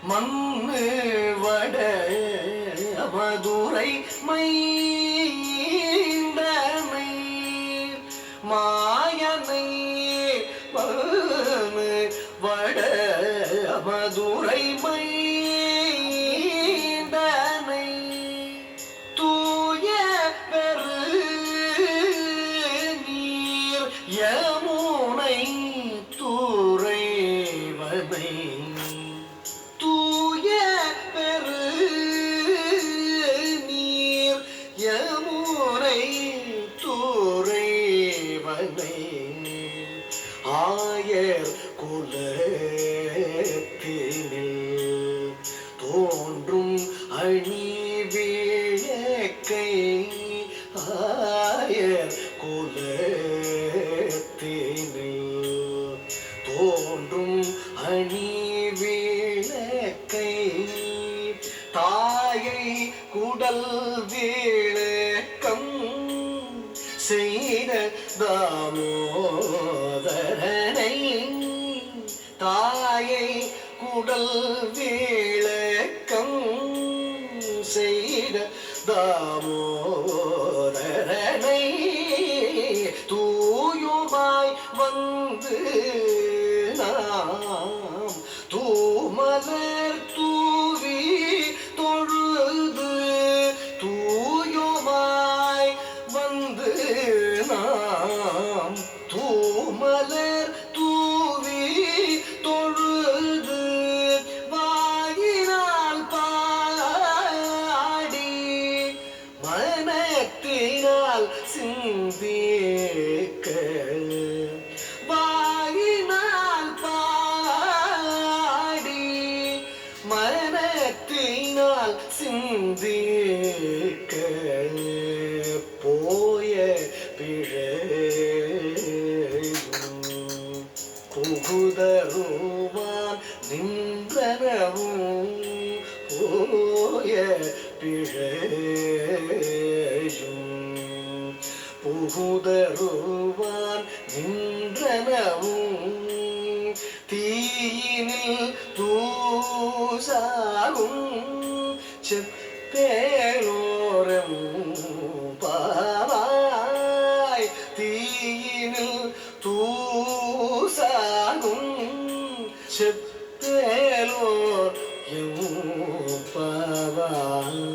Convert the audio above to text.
மண்ணு வட மதுரை மைந்தனை மாயனை மண்ணு வட மதுரை மைந்தனை தூய பெரு நீர் யமுனை துறைவனை தூய பெரு நீர் யமுனை துறைவனை ஆயர் குலத்தினில் தோன்றும் அணி விளக்கை ஆயர் குலத்தினில் தோன்றும் அணி விளக்கை தாயை குடல் விளக்கம் செய்த தாமோதரனை தாயை குடல் விளக்கம் செய்த தாமோதரனை தூயுமாய் வந்து நாம் தூமலர் தூவி தொழுது தூயுமாய் வந்து நாம் தூமலர் தூவி தொழுது வாயினால் பாடி மனத்தினால் சிந்திக்க வாயினால் பாடி மனத்தினால் சிந்திக்க போய பிழையும் புகுதருவான் நின்றனவும் போய பிழையும் புகுதருவான் நின்றனவும் தீயினில் தூசாகும் செப்பேலோரம் பாவாய் தீயினில் தூசாகும் செப்பேலோர் பாவாய்